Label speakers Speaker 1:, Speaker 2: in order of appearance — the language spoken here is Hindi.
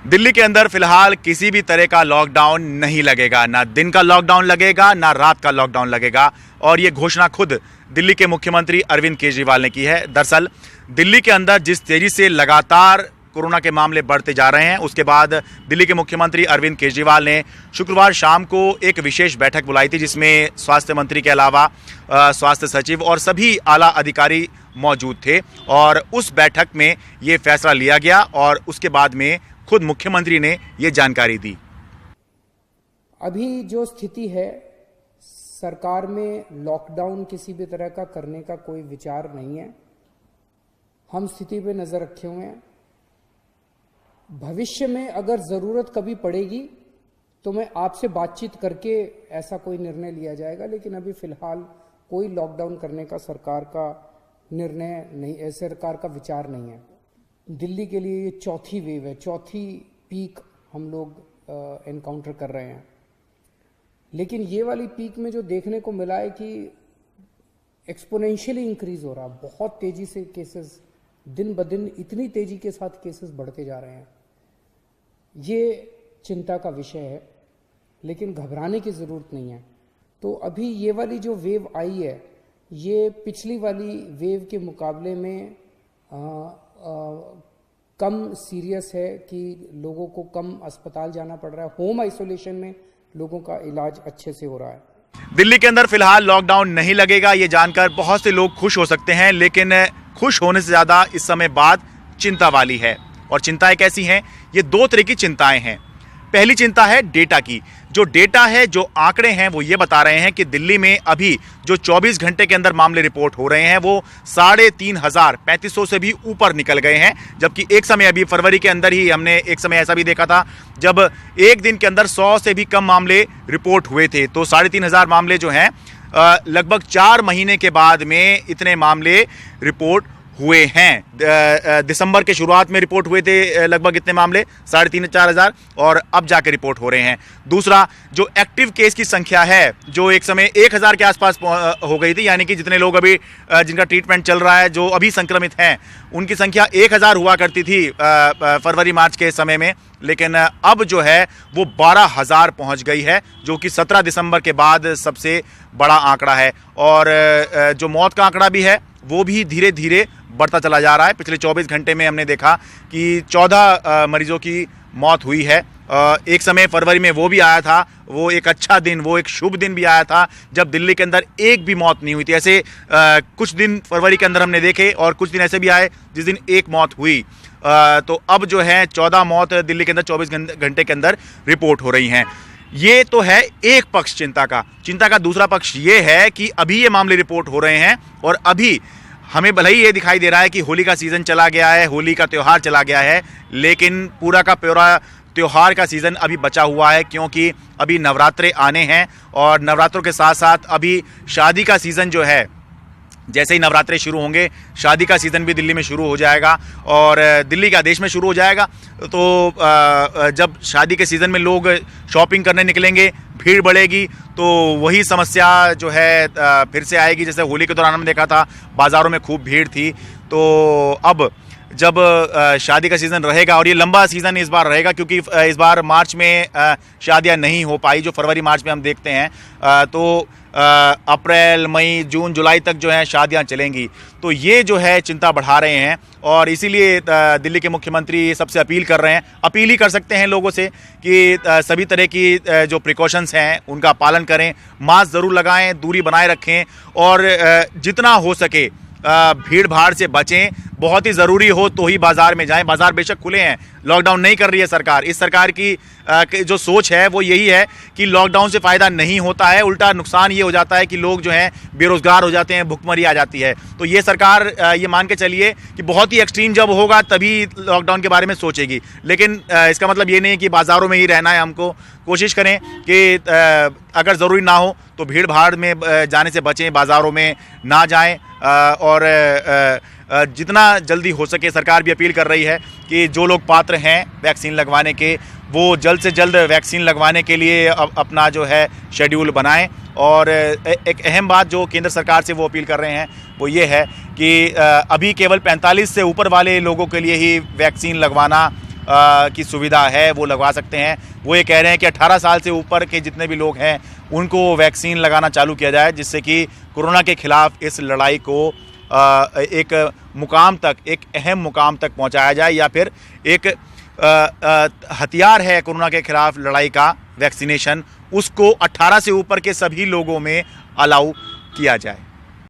Speaker 1: दिल्ली के अंदर फिलहाल किसी भी तरह का लॉकडाउन नहीं लगेगा, ना दिन का लॉकडाउन लगेगा ना रात का लॉकडाउन लगेगा। और ये घोषणा खुद दिल्ली के मुख्यमंत्री अरविंद केजरीवाल ने की है। दरअसल दिल्ली के अंदर जिस तेजी से लगातार कोरोना के मामले बढ़ते जा रहे हैं, उसके बाद दिल्ली के मुख्यमंत्री अरविंद केजरीवाल ने शुक्रवार शाम को एक विशेष बैठक बुलाई थी, जिसमें स्वास्थ्य मंत्री के अलावा स्वास्थ्य सचिव और सभी आला अधिकारी मौजूद थे। और उस बैठक में ये फैसला लिया गया और उसके बाद में खुद मुख्यमंत्री ने ये जानकारी दी।
Speaker 2: अभी जो स्थिति है, सरकार में लॉकडाउन किसी भी तरह का करने का कोई विचार नहीं है। हम स्थिति पे नजर रखे हुए हैं। भविष्य में अगर जरूरत कभी पड़ेगी तो मैं आपसे बातचीत करके ऐसा कोई निर्णय लिया जाएगा, लेकिन अभी फिलहाल कोई लॉकडाउन करने का सरकार का निर्णय नहीं, सरकार का विचार नहीं है। दिल्ली के लिए ये चौथी वेव है, चौथी पीक हम लोग एनकाउंटर कर रहे हैं। लेकिन ये वाली पीक में जो देखने को मिला है कि एक्सपोनेंशियली इंक्रीज हो रहा है, बहुत तेजी से केसेस दिन ब दिन इतनी तेजी के साथ केसेस बढ़ते जा रहे हैं। ये चिंता का विषय है, लेकिन घबराने की ज़रूरत नहीं है। तो अभी ये वाली जो वेव आई है, ये पिछली वाली वेव के मुकाबले में कम सीरियस है कि लोगों को कम अस्पताल जाना पड़ रहा है। होम आइसोलेशन में लोगों का इलाज अच्छे से हो रहा है।
Speaker 1: दिल्ली के अंदर फिलहाल लॉकडाउन नहीं लगेगा, ये जानकर बहुत से लोग खुश हो सकते हैं, लेकिन खुश होने से ज्यादा इस समय बात चिंता वाली है। और चिंताएं कैसी हैं? ये दो तरह की चिंताएं हैं। पहली चिंता है डेटा की। जो डेटा है, जो आंकड़े हैं, वो ये बता रहे हैं कि दिल्ली में अभी जो 24 घंटे के अंदर मामले रिपोर्ट हो रहे हैं वो 3,500 3500 से भी ऊपर निकल गए हैं। जबकि एक समय अभी फरवरी के अंदर ही हमने एक समय ऐसा भी देखा था जब एक दिन के अंदर 100 से भी कम मामले रिपोर्ट हुए थे। तो 3,500 मामले जो हैं लगभग 4 महीने के बाद में इतने मामले रिपोर्ट हुए हैं। दिसंबर के शुरुआत में रिपोर्ट हुए थे लगभग इतने मामले 3,500-4,000 और अब जाके रिपोर्ट हो रहे हैं। दूसरा, जो एक्टिव केस की संख्या है, जो एक समय 1,000 के आसपास हो गई थी, यानी कि जितने लोग अभी जिनका ट्रीटमेंट चल रहा है, जो अभी संक्रमित हैं, उनकी संख्या 1,000 हुआ करती थी फरवरी मार्च के समय में, लेकिन अब जो है वो 12,000 पहुंच गई है, जो कि 17 दिसंबर के बाद सबसे बड़ा आंकड़ा है। और जो मौत का आंकड़ा भी है वो भी धीरे धीरे बढ़ता चला जा रहा है। पिछले 24 घंटे में हमने देखा कि 14 मरीजों की मौत हुई है। एक समय फरवरी में वो भी आया था, वो एक अच्छा दिन, वो एक शुभ दिन भी आया था जब दिल्ली के अंदर एक भी मौत नहीं हुई थी। ऐसे कुछ दिन फरवरी के अंदर हमने देखे और कुछ दिन ऐसे भी आए जिस दिन एक मौत हुई। तो अब जो है 14 मौत दिल्ली के अंदर 24 घंटे के अंदर रिपोर्ट हो रही हैं। ये तो है एक पक्ष चिंता का। दूसरा पक्ष ये है कि अभी ये मामले रिपोर्ट हो रहे हैं और अभी हमें भले ही ये दिखाई दे रहा है कि होली का सीज़न चला गया है, होली का त्यौहार चला गया है, लेकिन पूरा का पूरा त्यौहार का सीज़न अभी बचा हुआ है, क्योंकि अभी नवरात्रे आने हैं और नवरात्रों के साथ साथ अभी शादी का सीज़न जो है, जैसे ही नवरात्रे शुरू होंगे शादी का सीज़न भी दिल्ली में शुरू हो जाएगा और दिल्ली का देश में शुरू हो जाएगा। तो जब शादी के सीज़न में लोग शॉपिंग करने निकलेंगे, भीड़ बढ़ेगी, तो वही समस्या जो है फिर से आएगी। जैसे होली के दौरान हमने देखा था बाज़ारों में खूब भीड़ थी। तो अब जब शादी का सीज़न रहेगा, और ये लंबा सीज़न इस बार रहेगा क्योंकि इस बार मार्च में शादियां नहीं हो पाई जो फरवरी मार्च में हम देखते हैं, तो अप्रैल मई जून जुलाई तक जो है शादियां चलेंगी। तो ये जो है चिंता बढ़ा रहे हैं और इसीलिए दिल्ली के मुख्यमंत्री सबसे अपील कर रहे हैं, अपील ही कर सकते हैं लोगों से कि सभी तरह की जो प्रिकॉशंस हैं उनका पालन करें, मास्क ज़रूर लगाएं, दूरी बनाए रखें और जितना हो सके भीड़ भाड़ से बचें। बहुत ही ज़रूरी हो तो ही बाज़ार में जाएं। बाज़ार बेशक खुले हैं, लॉकडाउन नहीं कर रही है सरकार। इस सरकार की जो सोच है वो यही है कि लॉकडाउन से फ़ायदा नहीं होता है, उल्टा नुकसान ये हो जाता है कि लोग जो हैं बेरोज़गार हो जाते हैं, भुखमरी आ जाती है। तो ये सरकार ये मान के चलिए कि बहुत ही एक्सट्रीम जब होगा तभी लॉकडाउन के बारे में सोचेगी, लेकिन इसका मतलब ये नहीं कि बाज़ारों में ही रहना है। हमको कोशिश करें कि अगर ज़रूरी ना हो तो भीड़ भाड़ में जाने से बचें, बाज़ारों में ना जाएं और जितना जल्दी हो सके सरकार भी अपील कर रही है कि जो लोग पात्र हैं वैक्सीन लगवाने के, वो जल्द से जल्द वैक्सीन लगवाने के लिए अपना जो है शेड्यूल बनाएं। और एक अहम बात जो केंद्र सरकार से वो अपील कर रहे हैं वो ये है कि अभी केवल 45 से ऊपर वाले लोगों के लिए ही वैक्सीन लगवाना की सुविधा है वो लगवा सकते हैं। वो ये कह रहे हैं कि 18 साल से ऊपर के जितने भी लोग हैं उनको वैक्सीन लगाना चालू किया जाए, जिससे कि कोरोना के खिलाफ इस लड़ाई को एक मुकाम तक, एक अहम मुकाम तक पहुंचाया जाए, या फिर एक हथियार है कोरोना के खिलाफ लड़ाई का वैक्सीनेशन, उसको 18 से ऊपर के सभी लोगों में अलाउ किया जाए।